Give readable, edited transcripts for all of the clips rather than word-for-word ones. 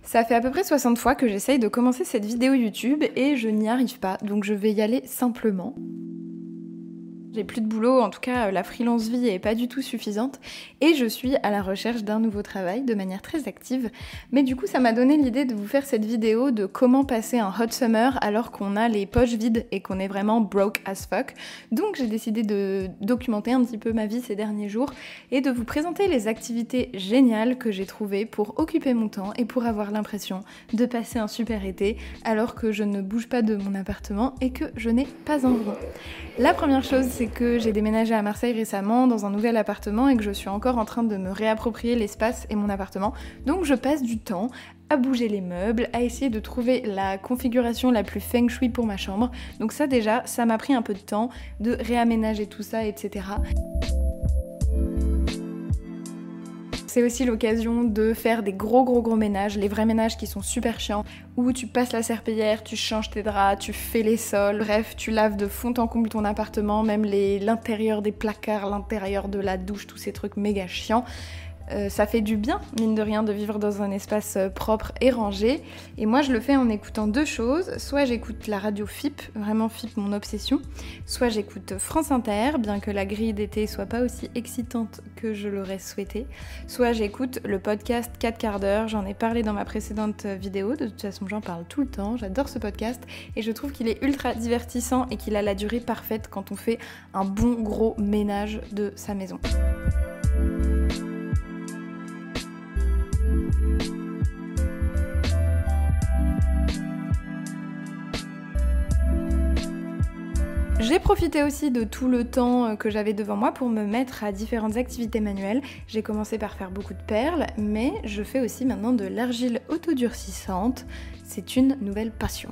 Ça fait à peu près 60 fois que j'essaye de commencer cette vidéo YouTube et je n'y arrive pas, donc je vais y aller simplement. J'ai plus de boulot, en tout cas la freelance vie est pas du tout suffisante et je suis à la recherche d'un nouveau travail de manière très active. Mais du coup ça m'a donné l'idée de vous faire cette vidéo de comment passer un hot summer alors qu'on a les poches vides et qu'on est vraiment broke as fuck. Donc j'ai décidé de documenter un petit peu ma vie ces derniers jours et de vous présenter les activités géniales que j'ai trouvées pour occuper mon temps et pour avoir l'impression de passer un super été alors que je ne bouge pas de mon appartement et que je n'ai pas envie. La première chose, c'est que j'ai déménagé à Marseille récemment dans un nouvel appartement et que je suis encore en train de me réapproprier l'espace et mon appartement. Donc je passe du temps à bouger les meubles, à essayer de trouver la configuration la plus feng shui pour ma chambre. Donc ça déjà, ça m'a pris un peu de temps de réaménager tout ça, etc. C'est aussi l'occasion de faire des gros ménages, les vrais ménages qui sont super chiants, où tu passes la serpillière, tu changes tes draps, tu fais les sols, bref, tu laves de fond en comble ton appartement, même l'intérieur des placards, l'intérieur de la douche, tous ces trucs méga chiants. Ça fait du bien, mine de rien, de vivre dans un espace propre et rangé. Et moi, je le fais en écoutant deux choses. Soit j'écoute la radio FIP, vraiment FIP, mon obsession. Soit j'écoute France Inter, bien que la grille d'été soit pas aussi excitante que je l'aurais souhaité. Soit j'écoute le podcast 4 quarts d'heure. J'en ai parlé dans ma précédente vidéo. De toute façon, j'en parle tout le temps. J'adore ce podcast. Et je trouve qu'il est ultra divertissant et qu'il a la durée parfaite quand on fait un bon gros ménage de sa maison. J'ai profité aussi de tout le temps que j'avais devant moi pour me mettre à différentes activités manuelles. J'ai commencé par faire beaucoup de perles, mais je fais aussi maintenant de l'argile autodurcissante. C'est une nouvelle passion.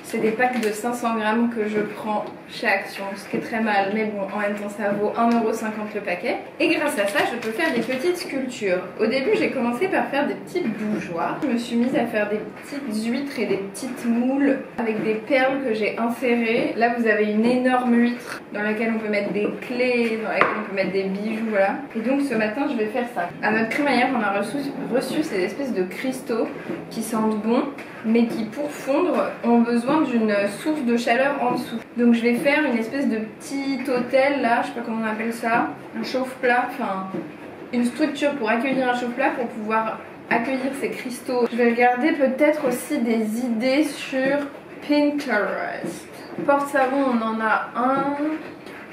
C'est des packs de 500 grammes que je prends chez Action, ce qui est très mal, mais bon, en même temps ça vaut 1,50€ le paquet. Et grâce à ça, je peux faire des petites sculptures. Au début, j'ai commencé par faire des petites bougeoirs. Je me suis mise à faire des petites huîtres et des petites moules avec des perles que j'ai insérées. Là, vous avez une énorme huître dans laquelle on peut mettre des clés, dans laquelle on peut mettre des bijoux, voilà. Et donc ce matin, je vais faire ça. À notre crémaillère, on a reçu ces espèces de cristaux qui sentent bon, mais qui pour fondre ont besoin d'une source de chaleur en dessous. Donc je vais faire une espèce de petit hôtel là, je sais pas comment on appelle ça, un chauffe-plat, enfin une structure pour accueillir un chauffe-plat pour pouvoir accueillir ces cristaux. Je vais regarder peut-être aussi des idées sur Pinterest. Porte-savon, on en a un.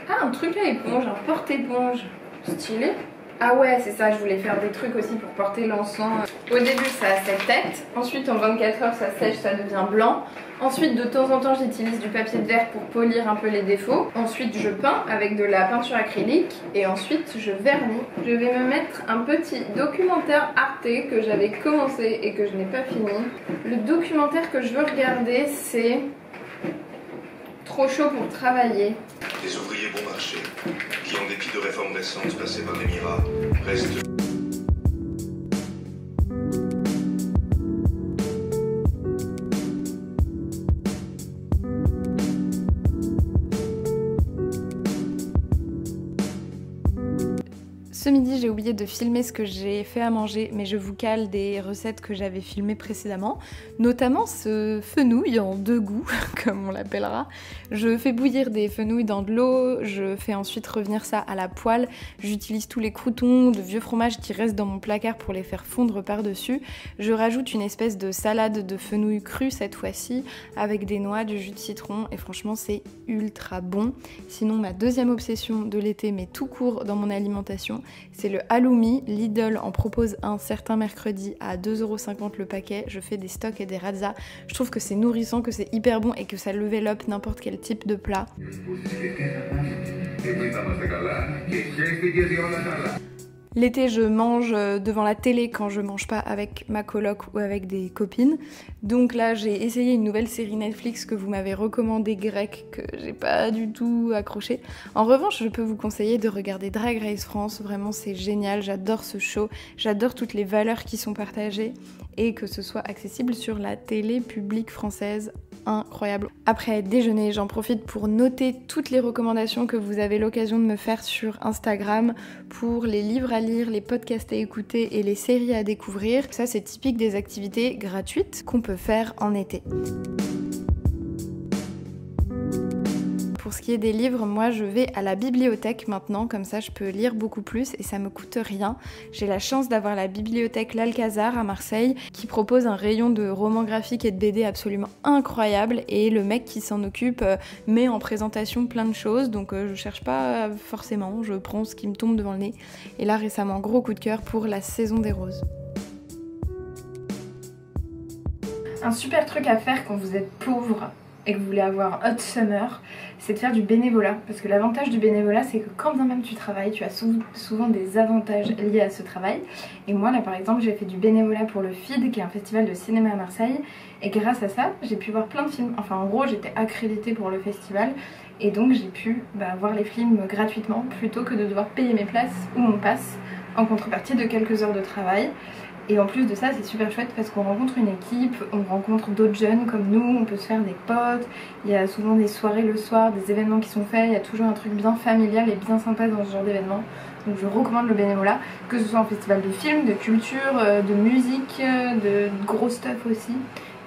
Ah, un truc à éponge, un porte-éponge. Stylé. Ah ouais, c'est ça, je voulais faire des trucs aussi pour porter l'encens. Au début, ça a cette tête. Ensuite, en 24 heures, ça sèche, ça devient blanc. Ensuite, de temps en temps, j'utilise du papier de verre pour polir un peu les défauts. Ensuite, je peins avec de la peinture acrylique. Et ensuite, je vernis. Je vais me mettre un petit documentaire Arte que j'avais commencé et que je n'ai pas fini. Le documentaire que je veux regarder, c'est Trop chaud pour travailler. Des ouvriers bon marché, qui en dépit de réformes récentes passées par l'Émirat, restent... Ce midi, j'ai oublié de filmer ce que j'ai fait à manger, mais je vous cale des recettes que j'avais filmées précédemment, notamment ce fenouil en deux goûts, comme on l'appellera. Je fais bouillir des fenouils dans de l'eau, je fais ensuite revenir ça à la poêle, j'utilise tous les croûtons de vieux fromage qui restent dans mon placard pour les faire fondre par-dessus. Je rajoute une espèce de salade de fenouil cru cette fois-ci, avec des noix, du jus de citron, et franchement c'est ultra bon. Sinon, ma deuxième obsession de l'été, mais tout court dans mon alimentation, c'est le halloumi. Lidl en propose un certain mercredi à 2,50€ le paquet. Je fais des stocks et des razzas. Je trouve que c'est nourrissant, que c'est hyper bon et que ça level up n'importe quel type de plat. L'été, je mange devant la télé quand je mange pas avec ma coloc ou avec des copines. Donc là, j'ai essayé une nouvelle série Netflix que vous m'avez recommandée, grecque, que j'ai pas du tout accroché. En revanche, je peux vous conseiller de regarder Drag Race France. Vraiment, c'est génial. J'adore ce show. J'adore toutes les valeurs qui sont partagées et que ce soit accessible sur la télé publique française. incroyable. Après déjeuner, j'en profite pour noter toutes les recommandations que vous avez l'occasion de me faire sur Instagram pour les livres à lire, les podcasts à écouter et les séries à découvrir. Ça, c'est typique des activités gratuites qu'on peut faire en été. Pour ce qui est des livres, moi je vais à la bibliothèque maintenant, comme ça je peux lire beaucoup plus et ça me coûte rien. J'ai la chance d'avoir la bibliothèque L'Alcazar à Marseille qui propose un rayon de romans graphiques et de BD absolument incroyable et le mec qui s'en occupe met en présentation plein de choses, donc je cherche pas forcément, je prends ce qui me tombe devant le nez. Et là récemment, gros coup de cœur pour La Saison des Roses. Un super truc à faire quand vous êtes pauvre et que vous voulez avoir hot summer, c'est de faire du bénévolat. Parce que l'avantage du bénévolat, c'est que quand bien même tu travailles, tu as souvent des avantages liés à ce travail. Et moi là par exemple, j'ai fait du bénévolat pour le FID, qui est un festival de cinéma à Marseille. Et grâce à ça, j'ai pu voir plein de films. Enfin en gros, j'étais accréditée pour le festival. Et donc j'ai pu voir les films gratuitement, plutôt que de devoir payer mes places ou mon pass en contrepartie de quelques heures de travail. Et en plus de ça, c'est super chouette parce qu'on rencontre une équipe, on rencontre d'autres jeunes comme nous, on peut se faire des potes, il y a souvent des soirées le soir, des événements qui sont faits, il y a toujours un truc bien familial et bien sympa dans ce genre d'événement. Donc je recommande le bénévolat, que ce soit en festival de films, de culture, de musique, de gros stuff aussi.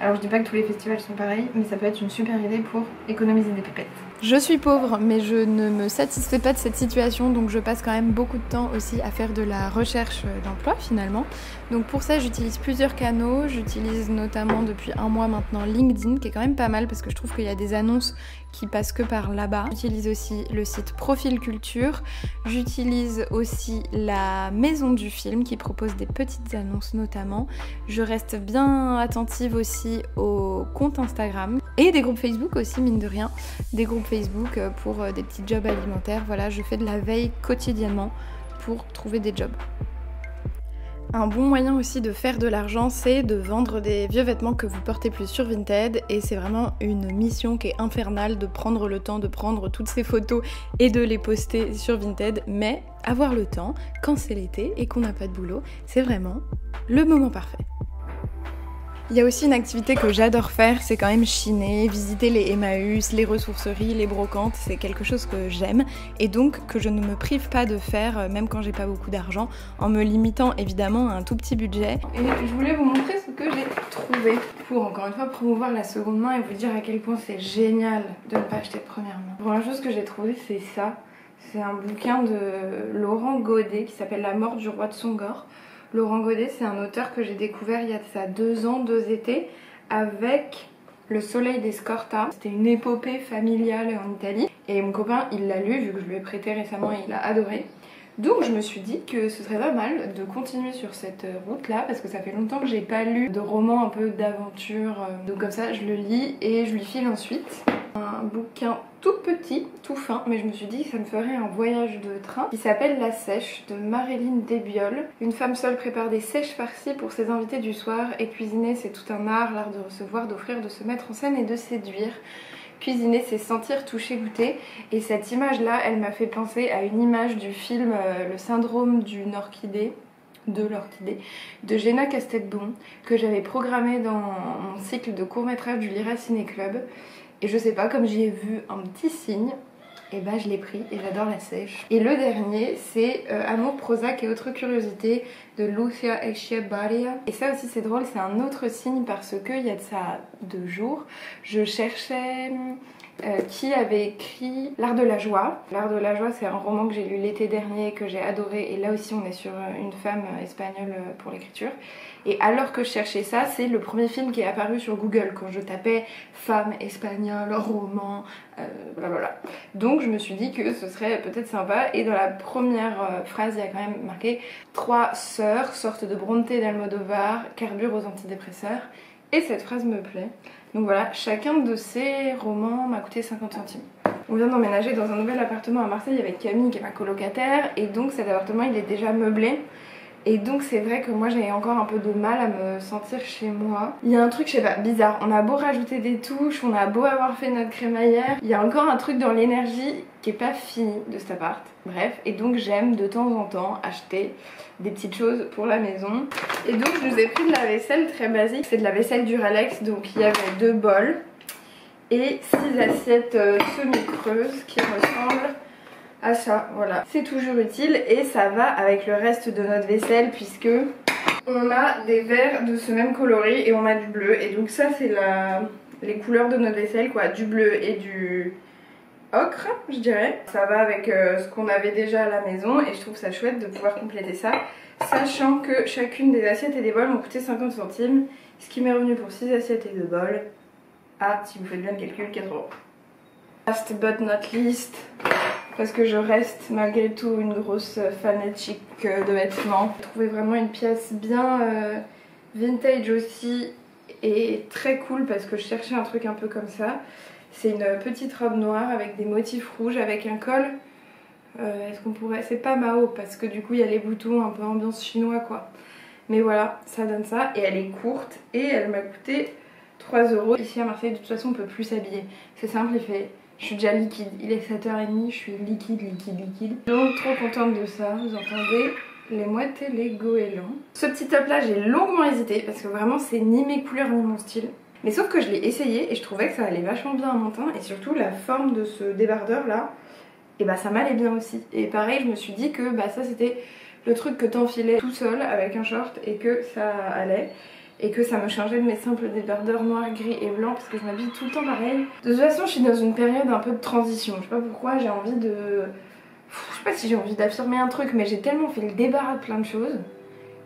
Alors je dis pas que tous les festivals sont pareils, mais ça peut être une super idée pour économiser des pépettes. Je suis pauvre, mais je ne me satisfais pas de cette situation, donc je passe quand même beaucoup de temps aussi à faire de la recherche d'emploi finalement. Donc pour ça, j'utilise plusieurs canaux. J'utilise notamment depuis un mois maintenant LinkedIn, qui est quand même pas mal parce que je trouve qu'il y a des annonces qui passent que par là-bas. J'utilise aussi le site Profil Culture. J'utilise aussi la Maison du Film qui propose des petites annonces notamment. Je reste bien attentive aussi aux comptes Instagram et des groupes Facebook aussi, mine de rien. Des groupes Facebook pour des petits jobs alimentaires. Voilà, je fais de la veille quotidiennement pour trouver des jobs. Un bon moyen aussi de faire de l'argent, c'est de vendre des vieux vêtements que vous portez plus sur Vinted, et c'est vraiment une mission qui est infernale de prendre le temps de prendre toutes ces photos et de les poster sur Vinted, mais avoir le temps quand c'est l'été et qu'on n'a pas de boulot, c'est vraiment le moment parfait. Il y a aussi une activité que j'adore faire, c'est quand même chiner, visiter les Emmaüs, les ressourceries, les brocantes, c'est quelque chose que j'aime et donc que je ne me prive pas de faire même quand j'ai pas beaucoup d'argent, en me limitant évidemment à un tout petit budget. Et je voulais vous montrer ce que j'ai trouvé pour encore une fois promouvoir la seconde main et vous dire à quel point c'est génial de ne pas acheter de première main. La première chose que j'ai trouvée, c'est ça, c'est un bouquin de Laurent Godet qui s'appelle La mort du roi de Songor. Laurent Godet, c'est un auteur que j'ai découvert il y a de ça 2 ans, 2 étés, avec Le Soleil des Scorta. C'était une épopée familiale en Italie. Et mon copain, il l'a lu, vu que je lui ai prêté récemment et il a adoré. Donc je me suis dit que ce serait pas mal de continuer sur cette route-là, parce que ça fait longtemps que j'ai pas lu de roman un peu d'aventure. Donc comme ça, je le lis et je lui file ensuite un bouquin tout petit, tout fin, mais je me suis dit que ça me ferait un voyage de train, qui s'appelle La Sèche de Maréline Desbioles. Une femme seule prépare des sèches farcies pour ses invités du soir, et cuisiner c'est tout un art, l'art de recevoir, d'offrir, de se mettre en scène et de séduire. Cuisiner, c'est sentir, toucher, goûter. Et cette image-là, elle m'a fait penser à une image du film Le syndrome d'une orchidée, de l'orchidée, de Jenna Castetbon, que j'avais programmé dans mon cycle de court-métrage du Lyra Ciné Club. Et je sais pas, comme j'y ai vu un petit signe, et je l'ai pris et j'adore La Sèche. Et le dernier, c'est Amour, Prozac et autres curiosités de Lucia Echevarria. Et ça aussi c'est drôle, c'est un autre signe parce que il y a de ça 2 jours, je cherchais qui avait écrit L'Art de la Joie. L'Art de la Joie, c'est un roman que j'ai lu l'été dernier, que j'ai adoré, et là aussi on est sur une femme espagnole pour l'écriture. Et alors que je cherchais ça, c'est le premier film qui est apparu sur Google quand je tapais femme espagnole, roman, blablabla. Donc je me suis dit que ce serait peut-être sympa, et dans la première phrase, il y a quand même marqué 3 sœurs sortent de Bronte d'Almodovar, carburent aux antidépresseurs, et cette phrase me plaît. Donc voilà, chacun de ces romans m'a coûté 50 centimes. On vient d'emménager dans un nouvel appartement à Marseille avec Camille qui est ma colocataire, et donc cet appartement il est déjà meublé. Et donc c'est vrai que moi j'ai encore un peu de mal à me sentir chez moi. Il y a un truc, je sais pas, bizarre. On a beau rajouter des touches, on a beau avoir fait notre crémaillère, il y a encore un truc dans l'énergie qui est pas fini de cet appart. Bref, et donc j'aime de temps en temps acheter des petites choses pour la maison. Et donc je nous ai pris de la vaisselle très basique. C'est de la vaisselle Duralex, donc il y avait 2 bols. et 6 assiettes semi-creuses qui ressemblent à ça. Voilà, c'est toujours utile et ça va avec le reste de notre vaisselle puisque on a des verres de ce même coloris et on a du bleu. Et donc ça c'est les couleurs de notre vaisselle quoi, du bleu et du ocre je dirais. Ça va avec ce qu'on avait déjà à la maison et je trouve ça chouette de pouvoir compléter ça. Sachant que chacune des assiettes et des bols m'ont coûté 50 centimes, ce qui m'est revenu pour 6 assiettes et 2 bols à, si vous faites bien le calcul, 4 €. Last but not least, parce que je reste malgré tout une grosse fanatique de vêtements. J'ai trouvé vraiment une pièce bien vintage aussi et très cool parce que je cherchais un truc un peu comme ça. C'est une petite robe noire avec des motifs rouges avec un col. Est-ce qu'on pourrait... C'est pas Mao parce que du coup il y a les boutons un peu ambiance chinois quoi. Mais voilà, ça donne ça et elle est courte et elle m'a coûté 3 €. Ici à Marseille de toute façon on peut plus s'habiller. C'est simple, je suis déjà liquide. Il est 7h30, je suis liquide. Donc trop contente de ça, vous entendez les mouettes et les goélands. Ce petit top là j'ai longuement hésité parce que vraiment c'est ni mes couleurs ni mon style. Mais sauf que je l'ai essayé et je trouvais que ça allait vachement bien à mon teint et surtout la forme de ce débardeur là, et bah ça m'allait bien aussi. Et pareil je me suis dit que bah ça c'était le truc que t'enfilais tout seul avec un short et que ça allait. Et que ça me changeait de mes simples débardeurs noirs, gris et blancs parce que je m'habille tout le temps pareil. De toute façon je suis dans une période un peu de transition. Je sais pas pourquoi j'ai envie de... Je sais pas si j'ai envie d'affirmer un truc mais j'ai tellement fait le débarras de plein de choses.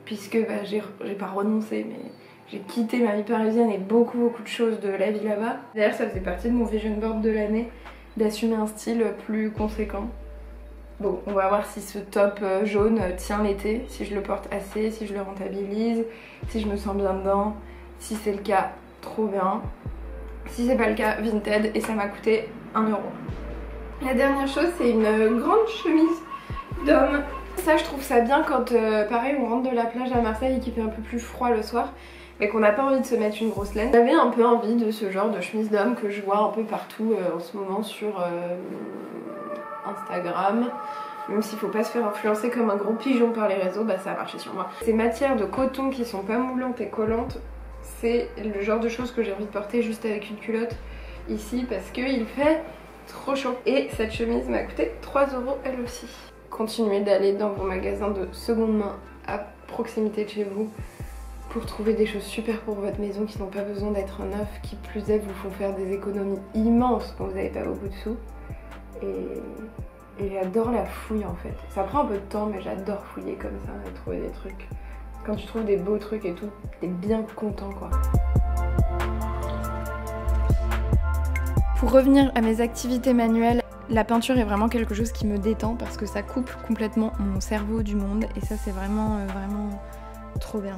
Puisque bah, j'ai pas renoncé mais j'ai quitté ma vie parisienne et beaucoup de choses de la vie là-bas. D'ailleurs ça faisait partie de mon vision board de l'année d'assumer un style plus conséquent. Bon, on va voir si ce top jaune tient l'été, si je le porte assez, si je le rentabilise, si je me sens bien dedans. Si c'est le cas, trop bien. Si c'est pas le cas, Vinted et ça m'a coûté 1 €. La dernière chose, c'est une grande chemise d'homme. Ça, je trouve ça bien quand, pareil, on rentre de la plage à Marseille et qu'il fait un peu plus froid le soir, mais qu'on n'a pas envie de se mettre une grosse laine. J'avais un peu envie de ce genre de chemise d'homme que je vois un peu partout en ce moment sur Instagram. Même s'il faut pas se faire influencer comme un gros pigeon par les réseaux, bah ça a marché sur moi. Ces matières de coton qui sont pas moulantes et collantes, c'est le genre de choses que j'ai envie de porter juste avec une culotte ici parce qu'il fait trop chaud. Et cette chemise m'a coûté 3 € elle aussi. Continuez d'aller dans vos magasins de seconde main à proximité de chez vous pour trouver des choses super pour votre maison qui n'ont pas besoin d'être neufs, qui plus est vous font faire des économies immenses quand vous n'avez pas beaucoup de sous. Et j'adore la fouille en fait. Ça prend un peu de temps mais j'adore fouiller comme ça et trouver des trucs. Quand tu trouves des beaux trucs et tout, t'es bien content quoi. Pour revenir à mes activités manuelles, la peinture est vraiment quelque chose qui me détend parce que ça coupe complètement mon cerveau du monde et ça c'est vraiment trop bien.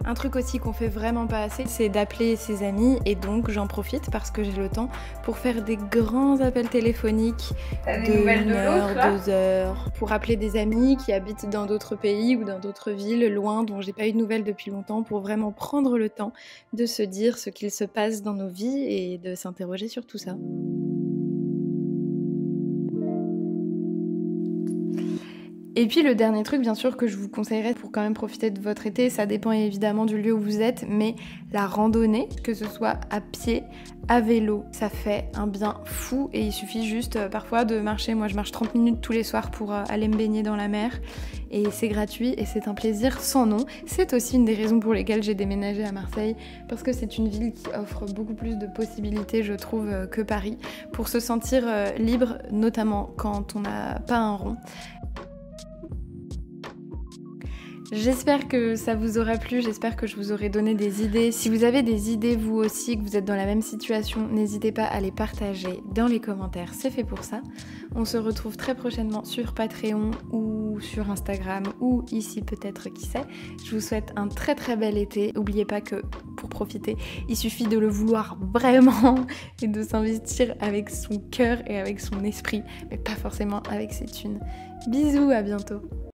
Un truc aussi qu'on fait vraiment pas assez, c'est d'appeler ses amis et donc j'en profite parce que j'ai le temps pour faire des grands appels téléphoniques de 1 heure, 2 heures, pour appeler des amis qui habitent dans d'autres pays ou dans d'autres villes loin dont j'ai pas eu de nouvelles depuis longtemps pour vraiment prendre le temps de se dire ce qu'il se passe dans nos vies et de s'interroger sur tout ça. Et puis le dernier truc bien sûr que je vous conseillerais pour quand même profiter de votre été, ça dépend évidemment du lieu où vous êtes, mais la randonnée, que ce soit à pied, à vélo, ça fait un bien fou et il suffit juste parfois de marcher. Moi je marche 30 minutes tous les soirs pour aller me baigner dans la mer et c'est gratuit et c'est un plaisir sans nom. C'est aussi une des raisons pour lesquelles j'ai déménagé à Marseille parce que c'est une ville qui offre beaucoup plus de possibilités je trouve que Paris pour se sentir libre, notamment quand on n'a pas un rond. J'espère que ça vous aura plu, j'espère que je vous aurai donné des idées. Si vous avez des idées vous aussi, que vous êtes dans la même situation, n'hésitez pas à les partager dans les commentaires, c'est fait pour ça. On se retrouve très prochainement sur Patreon ou sur Instagram ou ici peut-être, qui sait. Je vous souhaite un très très bel été. N'oubliez pas que pour profiter, il suffit de le vouloir vraiment et de s'investir avec son cœur et avec son esprit, mais pas forcément avec ses thunes. Bisous, à bientôt.